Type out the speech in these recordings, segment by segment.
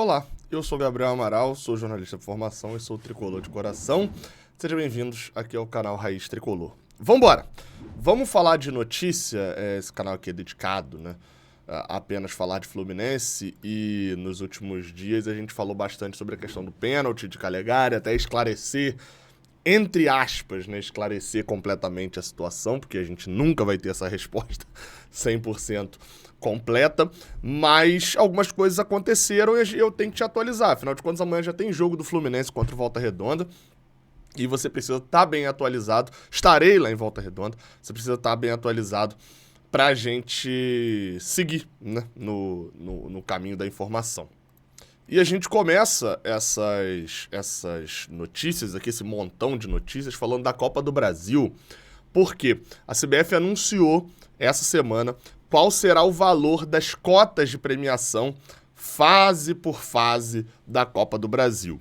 Olá, eu sou Gabriel Amaral, sou jornalista de formação e sou tricolor de coração. Sejam bem-vindos aqui ao canal Raiz Tricolor. Vambora! Vamos falar de notícia, esse canal aqui é dedicado, né? A apenas falar de Fluminense, e nos últimos dias a gente falou bastante sobre a questão do pênalti de Calegari, até esclarecer, entre aspas, né, esclarecer completamente a situação, porque a gente nunca vai ter essa resposta 100% completa, mas algumas coisas aconteceram e eu tenho que te atualizar. Afinal de contas, amanhã já tem jogo do Fluminense contra o Volta Redonda e você precisa estar bem atualizado. Estarei lá em Volta Redonda, você precisa estar bem atualizado pra gente seguir, né, no caminho da informação. E a gente começa essas notícias aqui, esse montão de notícias, falando da Copa do Brasil, porque a CBF anunciou essa semana qual será o valor das cotas de premiação fase por fase da Copa do Brasil.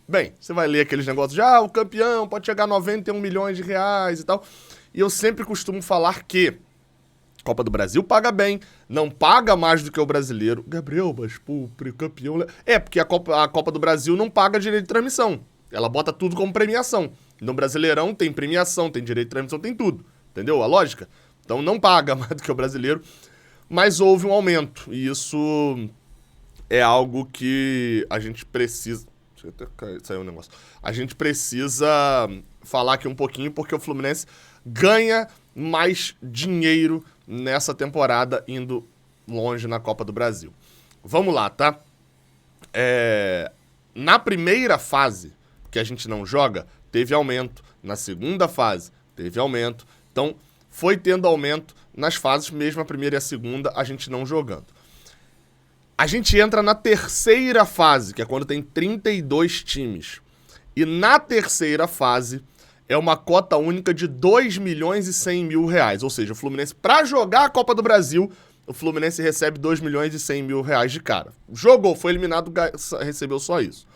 Bem, você vai ler aqueles negócios de o campeão pode chegar a 91 milhões de reais e tal, e eu sempre costumo falar que Copa do Brasil paga bem, não paga mais do que o brasileiro. Gabriel, mas pô, campeão... porque a Copa do Brasil não paga direito de transmissão. Ela bota tudo como premiação. No Brasileirão tem premiação, tem direito de transmissão, tem tudo. Entendeu a lógica? Então não paga mais do que o brasileiro, mas houve um aumento. E isso é algo que a gente precisa... Deixa eu até sair um negócio. A gente precisa falar aqui um pouquinho, porque o Fluminense ganha mais dinheiro nessa temporada indo longe na Copa do Brasil. Vamos lá, tá? Na primeira fase, que a gente não joga, teve aumento. Na segunda fase, teve aumento. Então, foi tendo aumento nas fases, mesmo a primeira e a segunda, a gente não jogando. A gente entra na terceira fase, que é quando tem 32 times. E na terceira fase é uma cota única de 2 milhões e 100 mil reais. Ou seja, o Fluminense, para jogar a Copa do Brasil, o Fluminense recebe 2 milhões e 100 mil reais de cara. Jogou, foi eliminado, recebeu só isso.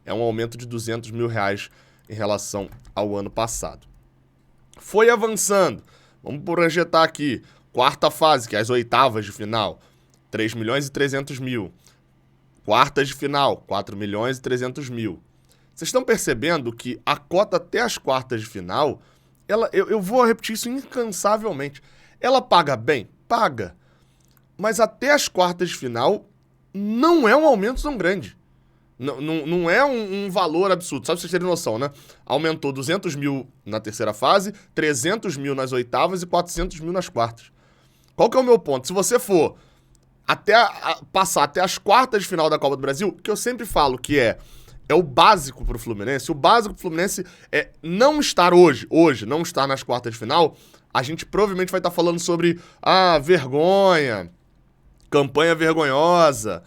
É um aumento de 200 mil reais em relação ao ano passado. Foi avançando. Vamos projetar aqui. Quarta fase, que é as oitavas de final. 3 milhões e 300 mil. Quartas de final, 4 milhões e 300 mil. Vocês estão percebendo que a cota até as quartas de final, eu vou repetir isso incansavelmente, ela paga bem? Paga. Mas até as quartas de final não é um aumento tão grande. Não é um valor absurdo. Só pra vocês terem noção, né? Aumentou 200 mil na terceira fase, 300 mil nas oitavas e 400 mil nas quartas. Qual que é o meu ponto? Se você for passar até as quartas de final da Copa do Brasil, que eu sempre falo que é o básico pro Fluminense. O básico pro Fluminense é não estar hoje não estar nas quartas de final. A gente provavelmente vai estar falando sobre vergonha, campanha vergonhosa,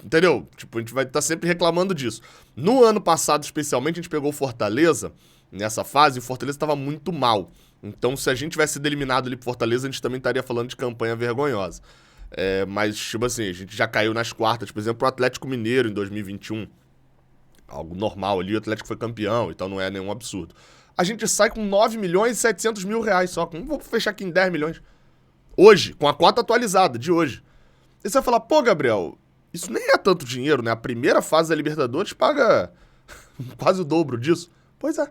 entendeu? Tipo, a gente vai estar sempre reclamando disso. No ano passado, especialmente, a gente pegou o Fortaleza nessa fase e o Fortaleza estava muito mal. Então, se a gente tivesse sido eliminado ali pro Fortaleza, a gente também estaria falando de campanha vergonhosa. Mas, tipo assim, a gente já caiu nas quartas, por exemplo, pro Atlético Mineiro em 2021. Algo normal ali, o Atlético foi campeão, então não é nenhum absurdo. A gente sai com 9 milhões e 700 mil reais só. Vou fechar aqui em 10 milhões. Hoje, com a cota atualizada de hoje. E você vai falar, pô, Gabriel, isso nem é tanto dinheiro, né? A primeira fase da Libertadores paga quase o dobro disso. Pois é.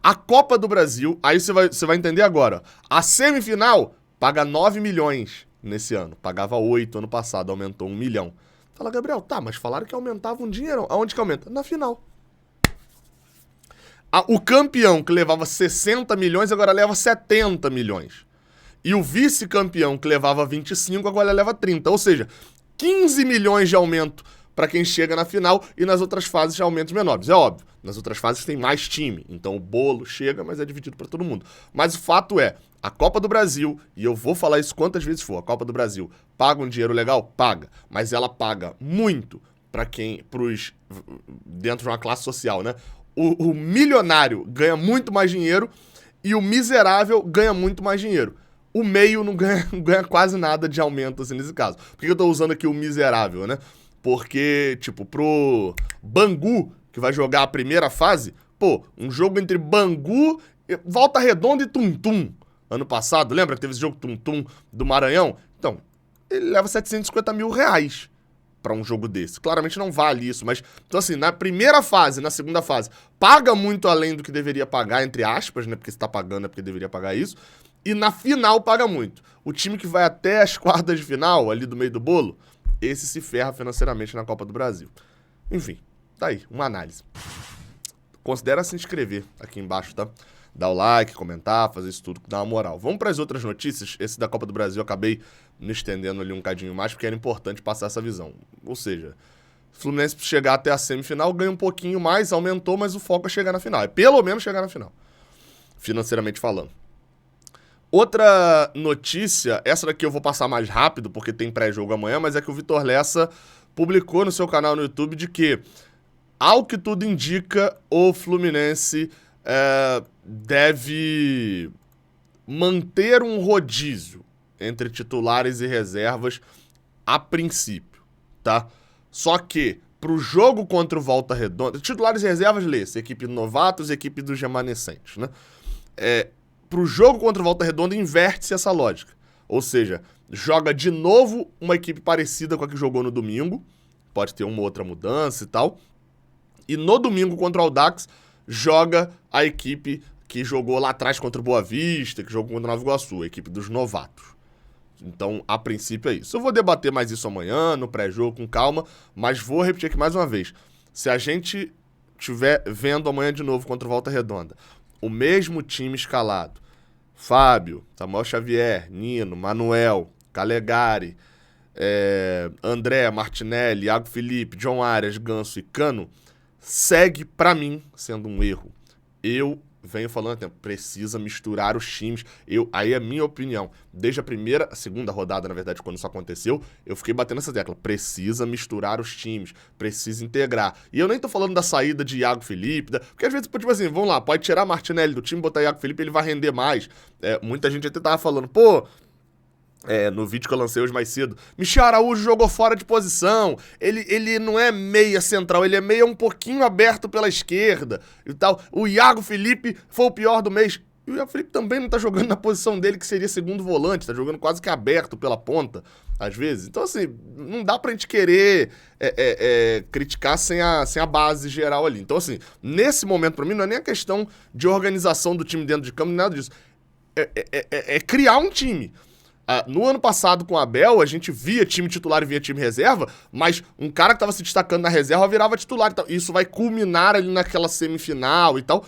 A Copa do Brasil, aí você vai entender agora. A semifinal paga 9 milhões nesse ano. Pagava 8 ano passado, aumentou 1 milhão. Fala, Gabriel, tá, mas falaram que aumentava um dinheiro. Aonde que aumenta? Na final. O campeão, que levava 60 milhões, agora leva 70 milhões. E o vice-campeão, que levava 25, agora leva 30. Ou seja, 15 milhões de aumento para quem chega na final, e nas outras fases já aumentos menores. É óbvio, nas outras fases tem mais time, então o bolo chega, mas é dividido para todo mundo. Mas o fato é, a Copa do Brasil, e eu vou falar isso quantas vezes for, a Copa do Brasil paga um dinheiro legal? Paga, mas ela paga muito para dentro de uma classe social, né? O milionário ganha muito mais dinheiro e o miserável ganha muito mais dinheiro. O meio não ganha quase nada de aumento, assim, nesse caso. Por que eu tô usando aqui o miserável, né? Porque, tipo, pro Bangu, que vai jogar a primeira fase, pô, um jogo entre Bangu, Volta Redonda e Tum-Tum. Ano passado, lembra que teve esse jogo Tum-Tum do Maranhão? Então, ele leva 750 mil reais. pra um jogo desse. Claramente não vale isso, mas... Então, assim, na primeira fase, na segunda fase, paga muito além do que deveria pagar, entre aspas, né? Porque se tá pagando é porque deveria pagar isso. E na final paga muito. O time que vai até as quartas de final, ali do meio do bolo, esse se ferra financeiramente na Copa do Brasil. Enfim, tá aí, uma análise. Considera se inscrever aqui embaixo, tá? Dar o like, comentar, fazer isso tudo, dá uma moral. Vamos para as outras notícias. Esse da Copa do Brasil eu acabei me estendendo ali um cadinho mais, porque era importante passar essa visão. Ou seja, o Fluminense chegar até a semifinal, ganha um pouquinho mais, aumentou, mas o foco é chegar na final. É pelo menos chegar na final, financeiramente falando. Outra notícia, essa daqui eu vou passar mais rápido, porque tem pré-jogo amanhã, mas é que o Vitor Lessa publicou no seu canal no YouTube de que, ao que tudo indica, o Fluminense deve manter um rodízio entre titulares e reservas a princípio, tá? Só que, pro jogo contra o Volta Redonda... Titulares e reservas, lê-se, equipe de novatos e equipe dos remanescentes, né? Pro jogo contra o Volta Redonda, inverte-se essa lógica. Ou seja, joga de novo uma equipe parecida com a que jogou no domingo, pode ter uma outra mudança e tal, e no domingo contra o Audax, joga a equipe que jogou lá atrás contra o Boa Vista, que jogou contra o Nova Iguaçu, a equipe dos novatos. Então, a princípio é isso. Eu vou debater mais isso amanhã, no pré-jogo, com calma, mas vou repetir aqui mais uma vez. Se a gente estiver vendo amanhã de novo contra o Volta Redonda, o mesmo time escalado, Fábio, Samuel Xavier, Nino, Manuel, Calegari, André, Martinelli, Iago Felipe, John Arias, Ganso e Cano, segue, pra mim, sendo um erro. Eu venho falando há tempo, precisa misturar os times. Aí é minha opinião. Desde a segunda rodada, na verdade, quando isso aconteceu, eu fiquei batendo essa tecla. Precisa misturar os times, precisa integrar. E eu nem tô falando da saída de Iago Felipe, porque às vezes, tipo assim, vamos lá, pode tirar Martinelli do time, botar Iago Felipe, ele vai render mais. Muita gente até tava falando, no vídeo que eu lancei hoje mais cedo, Michel Araújo jogou fora de posição, ele não é meia central, ele é meia um pouquinho aberto pela esquerda e tal. O Iago Felipe foi o pior do mês. E o Iago Felipe também não tá jogando na posição dele, que seria segundo volante, tá jogando quase que aberto pela ponta, às vezes. Então, assim, não dá pra gente querer criticar sem a base geral ali. Então, assim, nesse momento, pra mim, não é nem a questão de organização do time dentro de campo, nada disso. É criar um time. No ano passado, com o Abel, a gente via time titular e via time reserva, mas um cara que estava se destacando na reserva virava titular e tal. Isso vai culminar ali naquela semifinal e tal.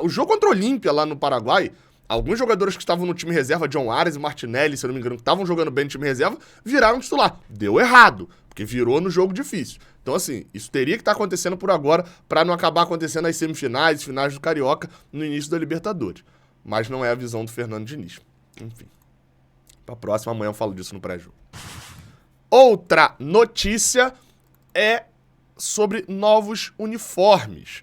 O jogo contra o Olímpia, lá no Paraguai, alguns jogadores que estavam no time reserva, John Arias e Martinelli, se eu não me engano, que estavam jogando bem no time reserva, viraram titular. Deu errado, porque virou no jogo difícil. Então, assim, isso teria que estar acontecendo por agora, para não acabar acontecendo nas semifinais, finais do Carioca, no início da Libertadores. Mas não é a visão do Fernando Diniz. Enfim. Pra próxima, amanhã eu falo disso no pré-jogo. Outra notícia é sobre novos uniformes.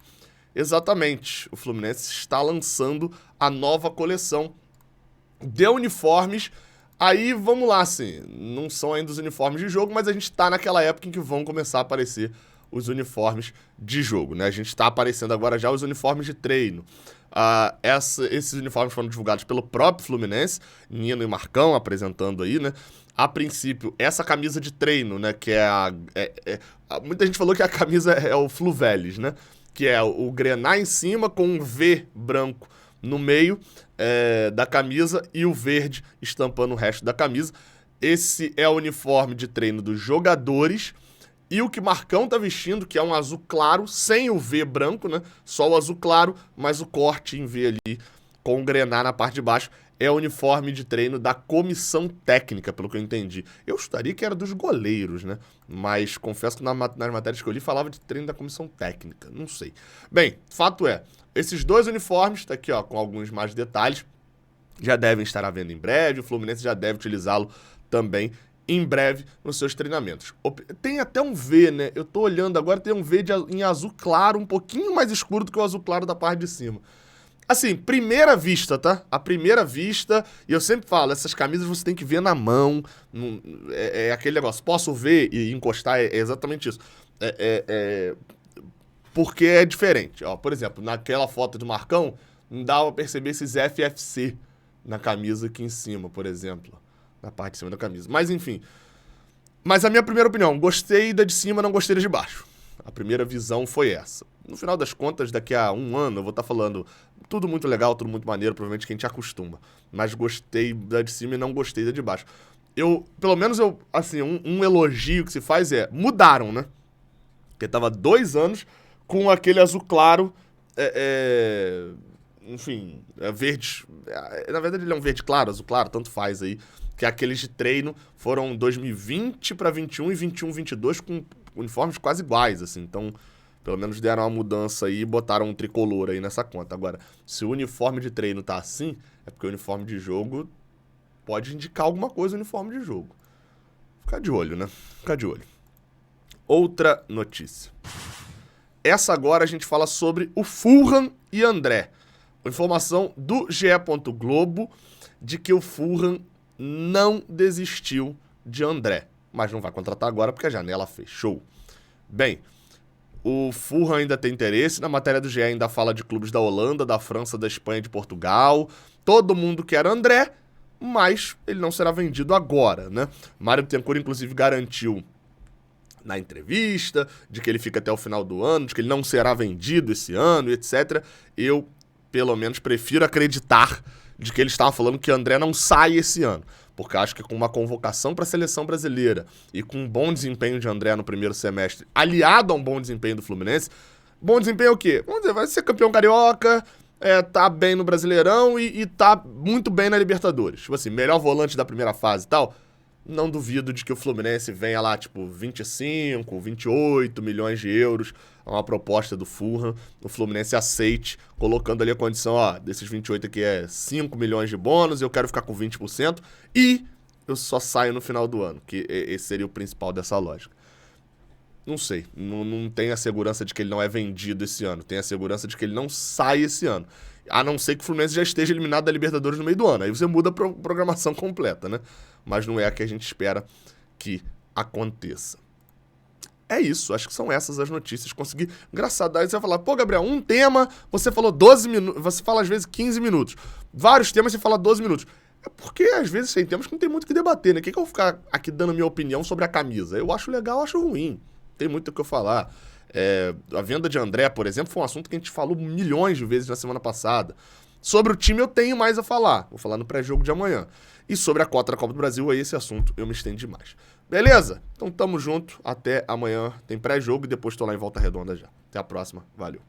Exatamente, o Fluminense está lançando a nova coleção de uniformes. Aí, vamos lá, assim, não são ainda os uniformes de jogo, mas a gente tá naquela época em que vão começar a aparecer os uniformes de jogo, né? A gente tá aparecendo agora já os uniformes de treino. Esses uniformes foram divulgados pelo próprio Fluminense, Nino e Marcão apresentando aí, né? A princípio, essa camisa de treino, né? Que muita gente falou que a camisa é o Fluvelis, né? Que é o grená em cima com um V branco no meio da camisa e o verde estampando o resto da camisa. Esse é o uniforme de treino dos jogadores. E o que Marcão tá vestindo, que é um azul claro, sem o V branco, né? Só o azul claro, mas o corte em V ali, com o grená na parte de baixo, é o uniforme de treino da comissão técnica, pelo que eu entendi. Eu chutaria que era dos goleiros, né? Mas confesso que nas matérias que eu li falava de treino da comissão técnica, não sei. Bem, fato é, esses dois uniformes, tá aqui ó, com alguns mais detalhes, já devem estar à venda em breve, o Fluminense já deve utilizá-lo também em breve nos seus treinamentos. Tem até um V, né? Eu tô olhando agora, tem um V em azul claro, um pouquinho mais escuro do que o azul claro da parte de cima. Assim, primeira vista, tá? A primeira vista, e eu sempre falo, essas camisas você tem que ver na mão, é aquele negócio, posso ver e encostar, é exatamente isso. Porque é diferente. Ó, por exemplo, naquela foto do Marcão, não dava pra perceber esses FFC na camisa aqui em cima, por exemplo. Na parte de cima da camisa. Mas, enfim, Mas a minha primeira opinião, gostei da de cima, não gostei da de baixo. A primeira visão foi essa. No final das contas, daqui a um ano, eu vou estar falando tudo muito legal, tudo muito maneiro, provavelmente que a gente acostuma. Mas gostei da de cima e não gostei da de baixo. Pelo menos assim, um elogio que se faz é, mudaram, né? Porque tava 2 anos com aquele azul claro, enfim, verde. Na verdade ele é um verde claro, azul claro, tanto faz aí. Que aqueles de treino foram 2020 para 21 e 21, 22 com uniformes quase iguais, assim. Então, pelo menos deram uma mudança aí e botaram um tricolor aí nessa conta. Agora, se o uniforme de treino tá assim, é porque o uniforme de jogo pode indicar alguma coisa no uniforme de jogo. Ficar de olho, né? Ficar de olho. Outra notícia. Essa agora a gente fala sobre o Fulham e André. Informação do GE. Globo de que o Fulham não desistiu de André, mas não vai contratar agora porque a janela fechou. Bem, o Fulham ainda tem interesse, na matéria do GE ainda fala de clubes da Holanda, da França, da Espanha, de Portugal. Todo mundo quer André, mas ele não será vendido agora, né? Mário Bittencourt, inclusive, garantiu na entrevista de que ele fica até o final do ano, de que ele não será vendido esse ano, etc. Eu, pelo menos, prefiro acreditar de que ele estava falando que André não sai esse ano. Porque acho que com uma convocação para a seleção brasileira e com um bom desempenho de André no primeiro semestre, aliado a um bom desempenho do Fluminense, bom desempenho é o quê? Vamos dizer, vai ser campeão carioca, tá bem no Brasileirão e tá muito bem na Libertadores. Tipo assim, melhor volante da primeira fase e tal. Não duvido de que o Fluminense venha lá, tipo, 25, 28 milhões de euros, uma proposta do Fulham, o Fluminense aceite, colocando ali a condição, ó, desses 28 aqui é 5 milhões de bônus, eu quero ficar com 20% e eu só saio no final do ano, que esse seria o principal dessa lógica. Não sei, não tenho a segurança de que ele não é vendido esse ano, tenho a segurança de que ele não sai esse ano. A não ser que o Fluminense já esteja eliminado da Libertadores no meio do ano. Aí você muda a programação completa, né? Mas não é a que a gente espera que aconteça. É isso, acho que são essas as notícias. Consegui. Engraçado, aí você vai falar, pô, Gabriel, um tema, você falou 12 minutos, você fala às vezes 15 minutos. Vários temas você fala 12 minutos. É porque às vezes tem temas que não tem muito o que debater, né? O que eu vou ficar aqui dando minha opinião sobre a camisa? Eu acho legal, eu acho ruim. Tem muito o que eu falar. A venda de André, por exemplo, foi um assunto que a gente falou milhões de vezes na semana passada. Sobre o time eu tenho mais a falar. Vou falar no pré-jogo de amanhã. E sobre a cota da Copa do Brasil, aí esse assunto eu me estendi mais. Beleza? Então tamo junto. Até amanhã. Tem pré-jogo e depois tô lá em Volta Redonda já. Até a próxima. Valeu.